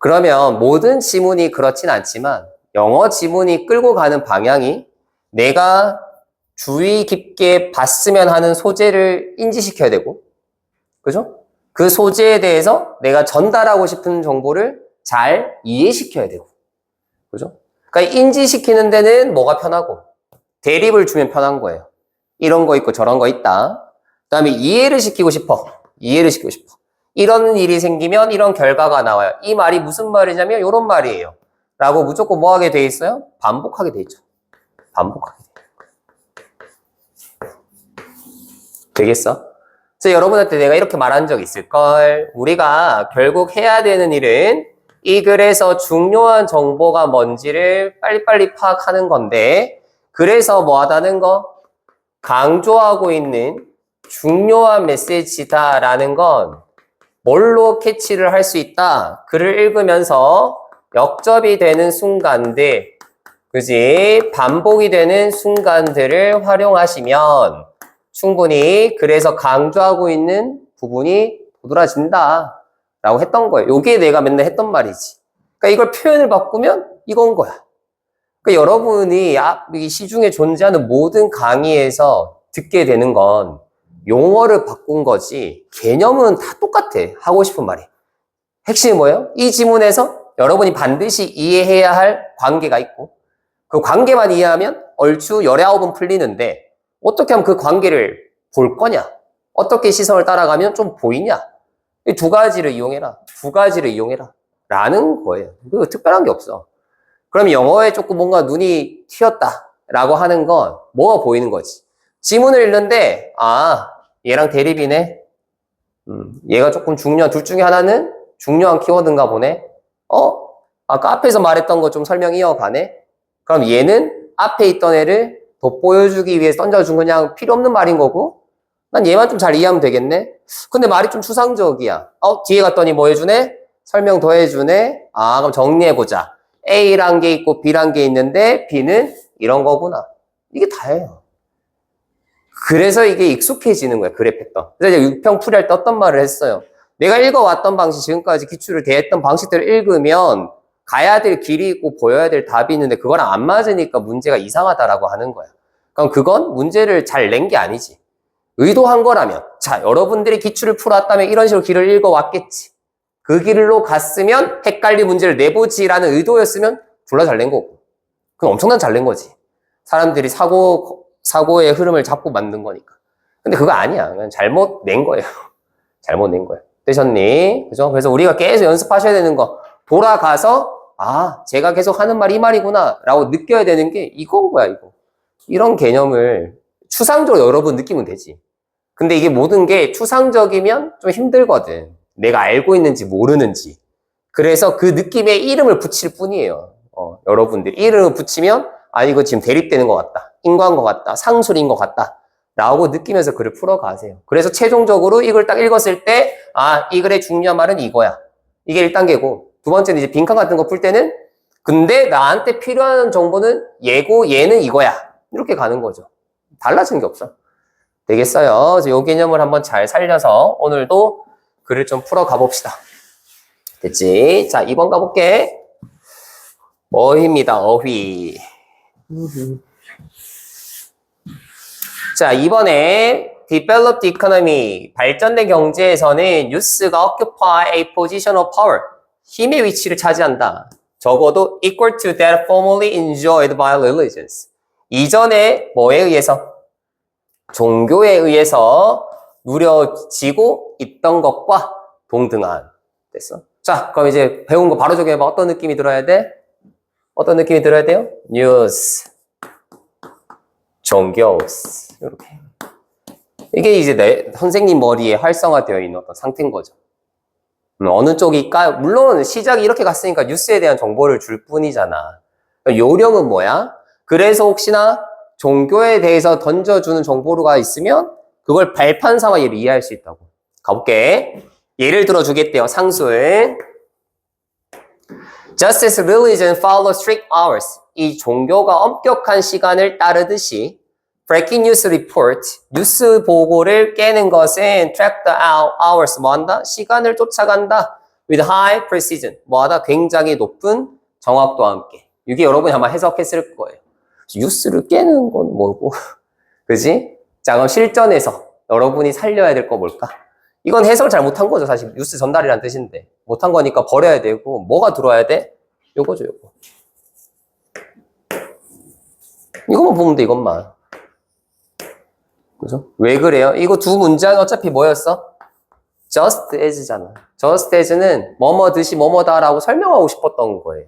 그러면 모든 지문이 그렇진 않지만 영어 지문이 끌고 가는 방향이 내가 주의 깊게 봤으면 하는 소재를 인지시켜야 되고, 그죠? 그 소재에 대해서 내가 전달하고 싶은 정보를 잘 이해시켜야 되고, 그죠? 그러니까 인지시키는 데는 뭐가 편하고, 대립을 주면 편한 거예요. 이런 거 있고 저런 거 있다. 그 다음에 이해를 시키고 싶어. 이해를 시키고 싶어. 이런 일이 생기면 이런 결과가 나와요. 이 말이 무슨 말이냐면 이런 말이에요. 라고 무조건 뭐 하게 돼 있어요? 반복하게 돼 있죠. 반복하게 돼 있어요. 되겠어? 그래서 여러분한테 내가 이렇게 말한 적 있을걸. 우리가 결국 해야 되는 일은 이 글에서 중요한 정보가 뭔지를 빨리빨리 파악하는 건데, 그래서 뭐 하다는 거? 강조하고 있는 중요한 메시지다라는 건 뭘로 캐치를 할 수 있다? 글을 읽으면서 역접이 되는 순간들, 그지? 반복이 되는 순간들을 활용하시면 충분히 그래서 강조하고 있는 부분이 도드라진다 라고 했던 거예요. 요게 내가 맨날 했던 말이지. 그러니까 이걸 표현을 바꾸면 이건 거야. 그러니까 여러분이 이 시중에 존재하는 모든 강의에서 듣게 되는 건 용어를 바꾼 거지 개념은 다 똑같아. 하고 싶은 말이. 핵심이 뭐예요? 이 지문에서 여러분이 반드시 이해해야 할 관계가 있고 그 관계만 이해하면 얼추 19은 풀리는데 어떻게 하면 그 관계를 볼 거냐? 어떻게 시선을 따라가면 좀 보이냐? 이 두 가지를 이용해라. 두 가지를 이용해라. 라는 거예요. 그 특별한 게 없어. 그럼 영어에 조금 뭔가 눈이 튀었다라고 하는 건 뭐가 보이는 거지? 지문을 읽는데 얘랑 대립이네. 얘가 조금 중요한 둘 중에 하나는 중요한 키워드인가 보네. 아까 앞에서 말했던 거 좀 설명 이어가네. 그럼 얘는 앞에 있던 애를 돋보여주기 위해서 던져준 그냥 필요 없는 말인 거고 난 얘만 좀 잘 이해하면 되겠네. 근데 말이 좀 추상적이야. 뒤에 갔더니 뭐 해주네? 설명 더 해주네. 그럼 정리해보자. A란 게 있고 B란 게 있는데 B는 이런 거구나. 이게 다예요. 그래서 이게 익숙해지는 거야. 그래 패턴. 그래서 이제 육평 풀이할 때 어떤 말을 했어요. 내가 읽어왔던 방식, 지금까지 기출을 대했던 방식들을 읽으면 가야 될 길이 있고 보여야 될 답이 있는데 그거랑 안 맞으니까 문제가 이상하다라고 하는 거야. 그럼 그건 문제를 잘 낸 게 아니지. 의도한 거라면 자, 여러분들이 기출을 풀어왔다면 이런 식으로 길을 읽어왔겠지. 그 길로 갔으면 헷갈릴 문제를 내보지라는 의도였으면 졸라 잘 낸 거고. 그건 엄청난 잘 낸 거지. 사람들이 사고의 흐름을 잡고 만든 거니까. 근데 그거 아니야. 그냥 잘못 낸 거예요. 잘못 낸 거예요. 되셨니? 그죠? 그래서 우리가 계속 연습하셔야 되는 거. 돌아가서, 제가 계속 하는 말이 이 말이구나. 라고 느껴야 되는 게 이건 거야, 이거. 이런 개념을 추상적으로 여러분 느끼면 되지. 근데 이게 모든 게 추상적이면 좀 힘들거든. 내가 알고 있는지 모르는지. 그래서 그 느낌에 이름을 붙일 뿐이에요. 여러분들이 이름을 붙이면 이거 지금 대립되는 것 같다. 인과인 것 같다. 상술인 것 같다. 라고 느끼면서 글을 풀어가세요. 그래서 최종적으로 이걸 딱 읽었을 때 이 글의 중요한 말은 이거야. 이게 1단계고 두 번째는 이제 빈칸 같은 거 풀 때는 근데 나한테 필요한 정보는 얘고 얘는 이거야. 이렇게 가는 거죠. 달라지는 게 없어. 되겠어요? 그래서 이 개념을 한번 잘 살려서 오늘도 글을 좀 풀어가 봅시다. 됐지? 자, 2번 가볼게. 어휘입니다. 어휘. 자, 이번에 developed economy, 발전된 경제에서는 뉴스가 occupy a position of power, 힘의 위치를 차지한다. 적어도 equal to that formerly enjoyed by religions. 이전에 뭐에 의해서? 종교에 의해서 누려지고 있던 것과 동등한. 됐어? 자, 그럼 이제 배운 거 바로 적용해봐. 어떤 느낌이 들어야 돼? 어떤 느낌이 들어야 돼요? 뉴스, 종교, 이렇게. 이게 이제 선생님 머리에 활성화되어 있는 어떤 상태인 거죠. 어느 쪽일까? 물론 시작이 이렇게 갔으니까 뉴스에 대한 정보를 줄 뿐이잖아. 요령은 뭐야? 그래서 혹시나 종교에 대해서 던져주는 정보가 있으면 그걸 발판상으로 이해할 수 있다고. 가볼게. 예를 들어 주겠대요. 상술. Just as religion follows strict hours. 이 종교가 엄격한 시간을 따르듯이 breaking news report, 뉴스 보고를 깨는 것은 track the hours, 뭐 한다? 시간을 쫓아간다. with high precision. 뭐하다? 굉장히 높은 정확도와 함께. 이게 여러분이 아마 해석했을 거예요. 뉴스를 깨는 건 뭐고? 그지? 자, 그럼 실전에서 여러분이 살려야 될 거 뭘까? 이건 해석을 잘 못한 거죠. 사실 뉴스 전달이란 뜻인데. 못한 거니까 버려야 되고, 뭐가 들어와야 돼? 요거죠, 요거. 이것만 보면 돼, 이것만. 그죠? 왜 그래요? 이거 두 문장은 어차피 뭐였어? just as잖아. just as는 뭐뭐듯이 뭐뭐다라고 설명하고 싶었던 거예요.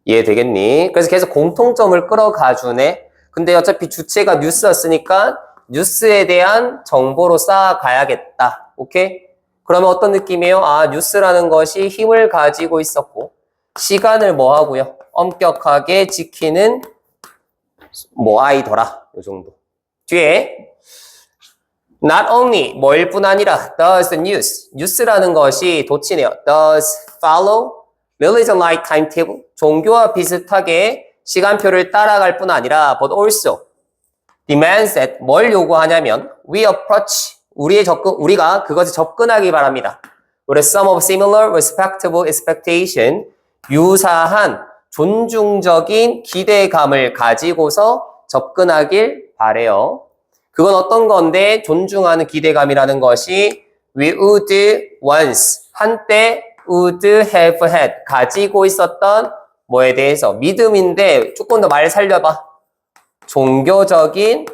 이해되겠니? 그래서 계속 공통점을 끌어가주네. 근데 어차피 주체가 뉴스였으니까 뉴스에 대한 정보로 쌓아가야겠다. 오케이? 그러면 어떤 느낌이에요? 아, 뉴스라는 것이 힘을 가지고 있었고 시간을 뭐 하고요? 엄격하게 지키는 뭐 아이더라. 요 정도. 뒤에 not only 뭐일 뿐 아니라 does the news. 뉴스라는 것이 도치네요. does follow religion-like timetable. 종교와 비슷하게 시간표를 따라갈 뿐 아니라 but also demands that 뭘 요구하냐면 we approach 우리가 그것에 접근하기 바랍니다. with some of similar respectable expectation 유사한 존중적인 기대감을 가지고서 접근하길 바래요. 그건 어떤 건데 존중하는 기대감이라는 것이 we would once 한때 would have had 가지고 있었던 뭐에 대해서 믿음인데 조금 더 말 살려봐. 종교적인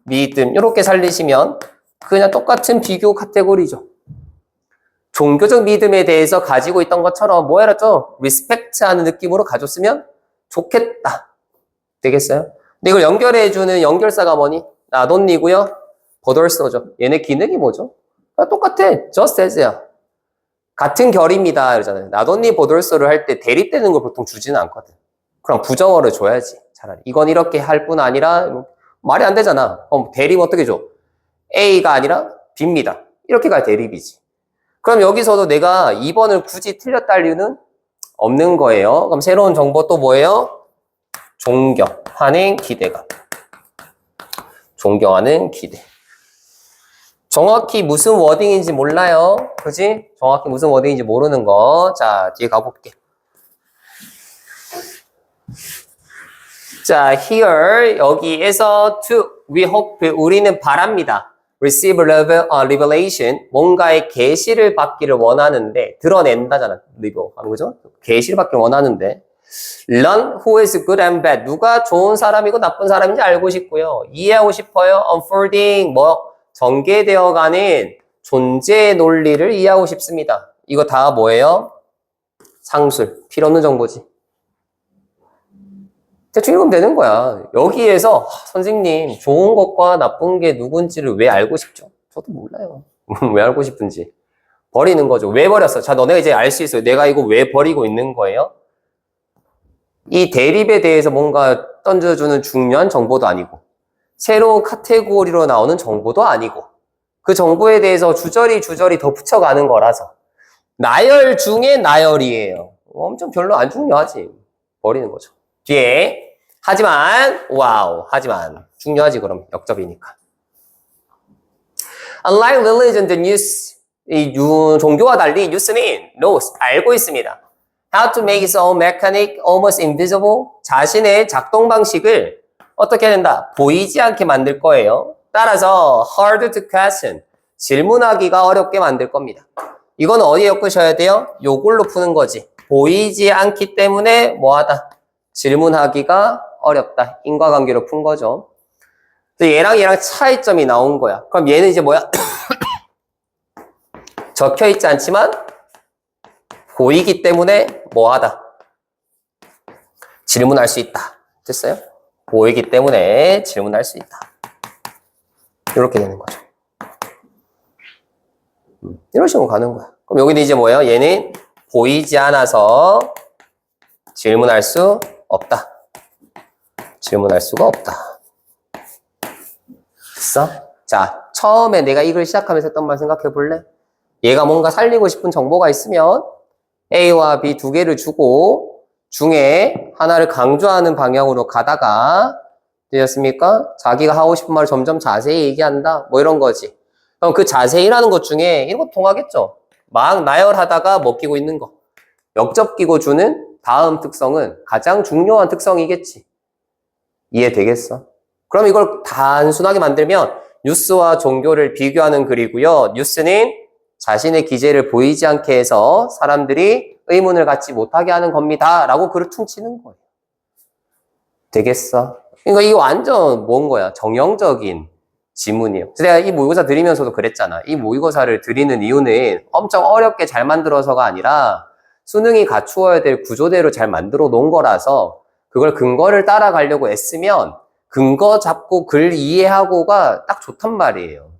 믿음 이렇게 살리시면 그냥 똑같은 비교 카테고리죠. 종교적 믿음에 대해서 가지고 있던 것처럼 뭐 해라 좀 리스펙트하는 느낌으로 가졌으면 좋겠다. 되겠어요? 근데 이걸 연결해주는 연결사가 뭐니? not only고요. but also죠. 얘네 기능이 뭐죠? 똑같아. just as야. 같은 결입니다. 이러잖아요. not only but also를 할 때 대립되는 걸 보통 주지는 않거든. 그럼 부정어를 줘야지. 차라리. 이건 이렇게 할 뿐 아니라 말이 안 되잖아. 그럼 대립 어떻게 줘? A가 아니라 B입니다. 이렇게 가야 대립이지. 그럼 여기서도 내가 2번을 굳이 틀렸다 할 이유는 없는 거예요. 그럼 새로운 정보 또 뭐예요? 존경하는 기대감. 존경하는 기대. 정확히 무슨 워딩인지 몰라요. 그지? 정확히 무슨 워딩인지 모르는 거. 자, 뒤에 가볼게. 자, here, 여기에서 to, we hope, 우리는 바랍니다. receive revelation, 뭔가의 계시를 받기를 원하는데, 드러낸다잖아. 리버 하는 거죠? 계시를 받기를 원하는데, learn who is good and bad, 누가 좋은 사람이고 나쁜 사람인지 알고 싶고요. 이해하고 싶어요. unfolding, 전개되어가는 존재의 논리를 이해하고 싶습니다. 이거 다 뭐예요? 상술, 필요 없는 정보지. 대충 읽으면 되는 거야. 여기에서 선생님 좋은 것과 나쁜 게 누군지를 왜 알고 싶죠? 저도 몰라요. 왜 알고 싶은지. 버리는 거죠. 왜 버렸어? 자, 너네가 이제 알 수 있어요. 내가 이거 왜 버리고 있는 거예요? 이 대립에 대해서 뭔가 던져주는 중요한 정보도 아니고 새로운 카테고리로 나오는 정보도 아니고 그 정보에 대해서 주저리 더 붙여가는 거라서 나열 중에 나열이에요. 엄청 별로 안 중요하지. 버리는 거죠. 뒤에 하지만 중요하지 그럼 역접이니까. Unlike religion, the news 이 종교와 달리 뉴스는 knows 알고 있습니다. How to make its own mechanic almost invisible 자신의 작동 방식을 어떻게 해야 된다? 보이지 않게 만들 거예요. 따라서 hard to question 질문하기가 어렵게 만들 겁니다. 이건 어디에 엮으셔야 돼요? 요걸로 푸는 거지. 보이지 않기 때문에 뭐하다? 질문하기가 어렵다. 인과관계로 푼 거죠. 얘랑 차이점이 나온 거야. 그럼 얘는 이제 뭐야? 적혀있지 않지만 보이기 때문에 뭐하다? 질문할 수 있다. 됐어요? 보이기 때문에 질문할 수 있다. 이렇게 되는 거죠. 이런 식으로 가는 거야. 그럼 여기는 이제 뭐예요? 얘는 보이지 않아서 질문할 수 없다. 질문할 수가 없다. 됐어? 자, 처음에 내가 이 글 시작하면서 했던 말 생각해 볼래? 얘가 뭔가 살리고 싶은 정보가 있으면 A와 B 두 개를 주고 중에 하나를 강조하는 방향으로 가다가 되셨습니까? 자기가 하고 싶은 말을 점점 자세히 얘기한다. 뭐 이런 거지. 그럼 그 자세히라는 것 중에 이런 거 통하겠죠? 막 나열하다가 먹히고 있는 거. 역접기고 주는 다음 특성은 가장 중요한 특성이겠지. 이해되겠어? 그럼 이걸 단순하게 만들면 뉴스와 종교를 비교하는 글이고요. 뉴스는 자신의 기재를 보이지 않게 해서 사람들이 의문을 갖지 못하게 하는 겁니다. 라고 글을 퉁치는 거예요. 되겠어? 그러니까 이거 완전 뭔 거야? 정형적인 지문이에요. 그래서 내가 이 모의고사 드리면서도 그랬잖아. 이 모의고사를 드리는 이유는 엄청 어렵게 잘 만들어서가 아니라 수능이 갖추어야 될 구조대로 잘 만들어 놓은 거라서 그걸 근거를 따라가려고 애쓰면 근거 잡고 글 이해하고가 딱 좋단 말이에요.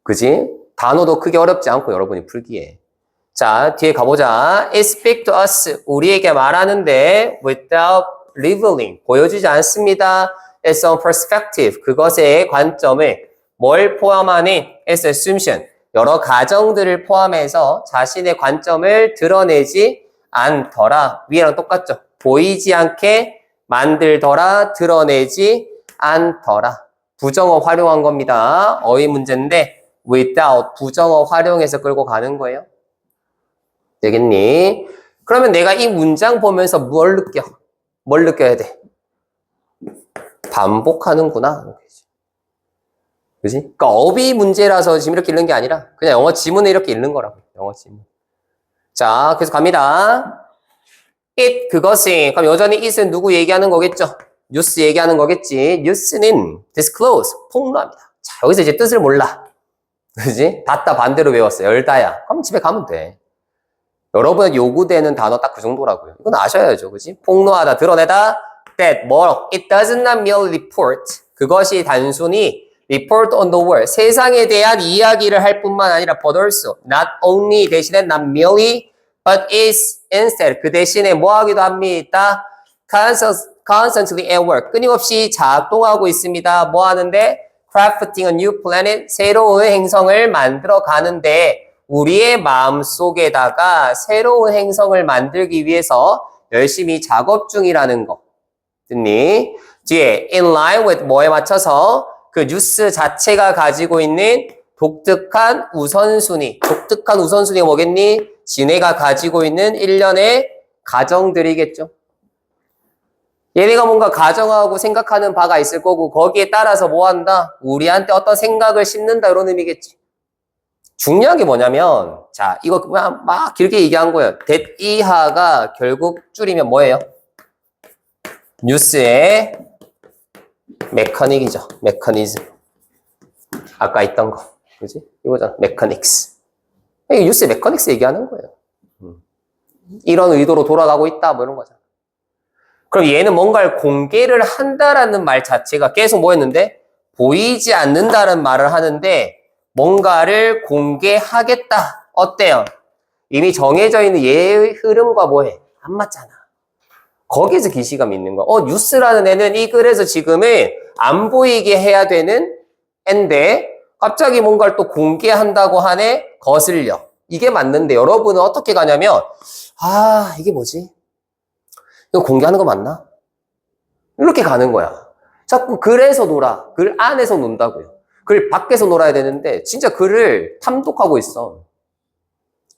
그지? 단어도 크게 어렵지 않고 여러분이 풀기에. 자, 뒤에 가보자. It speaks to us. 우리에게 말하는데 without revealing. 보여주지 않습니다. It's on perspective. 그것의 관점을 뭘 포함하는? It's assumption. 여러 가정들을 포함해서 자신의 관점을 드러내지 않더라. 위에랑 똑같죠? 보이지 않게 만들더라, 드러내지 않더라. 부정어 활용한 겁니다. 어휘 문제인데 without 부정어 활용해서 끌고 가는 거예요. 되겠니? 그러면 내가 이 문장 보면서 뭘 느껴? 뭘 느껴야 돼? 반복하는구나. 그지? 그러니까 어휘 문제라서 지금 이렇게 읽는 게 아니라 그냥 영어 지문에 이렇게 읽는 거라고. 영어 지문. 자, 계속 갑니다. it 그것이 그럼 여전히 it은 누구 얘기하는 거겠죠? 뉴스 얘기하는 거겠지. 뉴스는 disclose 폭로합니다. 자, 여기서 이제 뜻을 몰라. 그지? 닫다 반대로 외웠어. 열다야. 그럼 집에 가면 돼. 여러분의 요구되는 단어 딱 그 정도라고요. 이건 아셔야죠. 그지? 폭로하다, 드러내다. that 뭐 it does not merely report. 그것이 단순히 report on the world. 세상에 대한 이야기를 할 뿐만 아니라 but also not only 대신에 not merely but is instead 그 대신에 뭐 하기도 합니다. constantly at work. 끊임없이 작동하고 있습니다. 뭐 하는데? crafting a new planet. 새로운 행성을 만들어 가는데 우리의 마음속에다가 새로운 행성을 만들기 위해서 열심히 작업 중이라는 거. 듣니? 뒤에 in line with 뭐에 맞춰서 그 뉴스 자체가 가지고 있는 독특한 우선순위. 독특한 우선순위가 뭐겠니? 지네가 가지고 있는 일련의 가정들이겠죠. 얘네가 뭔가 가정하고 생각하는 바가 있을 거고 거기에 따라서 뭐 한다? 우리한테 어떤 생각을 심는다 이런 의미겠지. 중요한 게 뭐냐면 자 이거 막 길게 얘기한 거예요. that 이하가 결국 줄이면 뭐예요? 뉴스의 메커닉이죠. 메커니즘. 아까 있던 거. 그지? 이거잖아. 메커닉스. 이게 뉴스의 메커닉스 얘기하는 거예요. 이런 의도로 돌아가고 있다. 뭐 이런 거잖아. 그럼 얘는 뭔가를 공개를 한다라는 말 자체가 계속 뭐였는데? 보이지 않는다는 말을 하는데 뭔가를 공개하겠다. 어때요? 이미 정해져 있는 얘의 흐름과 뭐해? 안 맞잖아. 거기에서 기시감이 있는 거야. 뉴스라는 애는 이 글에서 지금은 안 보이게 해야 되는 애인데 갑자기 뭔가를 또 공개한다고 하네? 거슬려. 이게 맞는데 여러분은 어떻게 가냐면 이게 뭐지? 이거 공개하는 거 맞나? 이렇게 가는 거야. 자꾸 글에서 놀아. 글 안에서 논다고요. 글 밖에서 놀아야 되는데 진짜 글을 탐독하고 있어.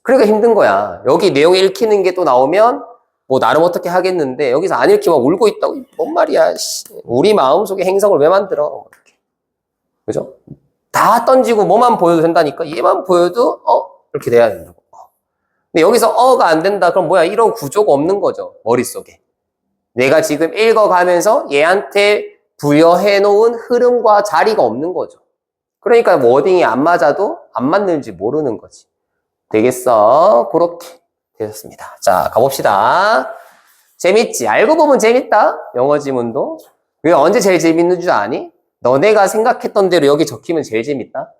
그러니까 힘든 거야. 여기 내용 읽히는 게 또 나오면 뭐 나름 어떻게 하겠는데 여기서 안 읽히면 울고 있다고. 뭔 말이야. 우리 마음속에 행성을 왜 만들어. 그죠? 다 던지고 뭐만 보여도 된다니까. 얘만 보여도 이렇게 돼야 된다고. 근데 여기서 어가 안 된다. 그럼 뭐야? 이런 구조가 없는 거죠. 머릿속에. 내가 지금 읽어가면서 얘한테 부여해 놓은 흐름과 자리가 없는 거죠. 그러니까 워딩이 안 맞아도 안 맞는지 모르는 거지. 되겠어? 그렇게 되셨습니다. 자, 가봅시다. 재밌지? 알고 보면 재밌다. 영어 지문도. 왜 언제 제일 재밌는 줄 아니? 너네가 생각했던 대로 여기 적히면 제일 재밌다.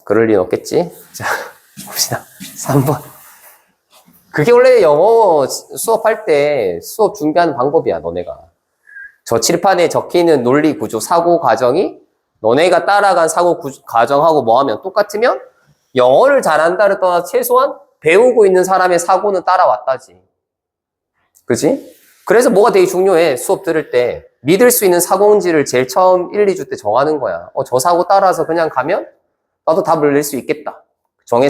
그럴 리는 없겠지? 자, 봅시다. 3번. 그게 원래 영어 수업할 때 수업 준비하는 방법이야, 너네가. 저 칠판에 적히는 논리 구조, 사고 과정이 너네가 따라간 사고 과정하고 뭐 하면 똑같으면 영어를 잘한다를 떠나 최소한 배우고 있는 사람의 사고는 따라왔다지. 그지? 그래서 뭐가 되게 중요해. 수업 들을 때 믿을 수 있는 사고인지를 제일 처음 1, 2주 때 정하는 거야. 저 사고 따라서 그냥 가면 나도 답을 낼 수 있겠다. 정했어.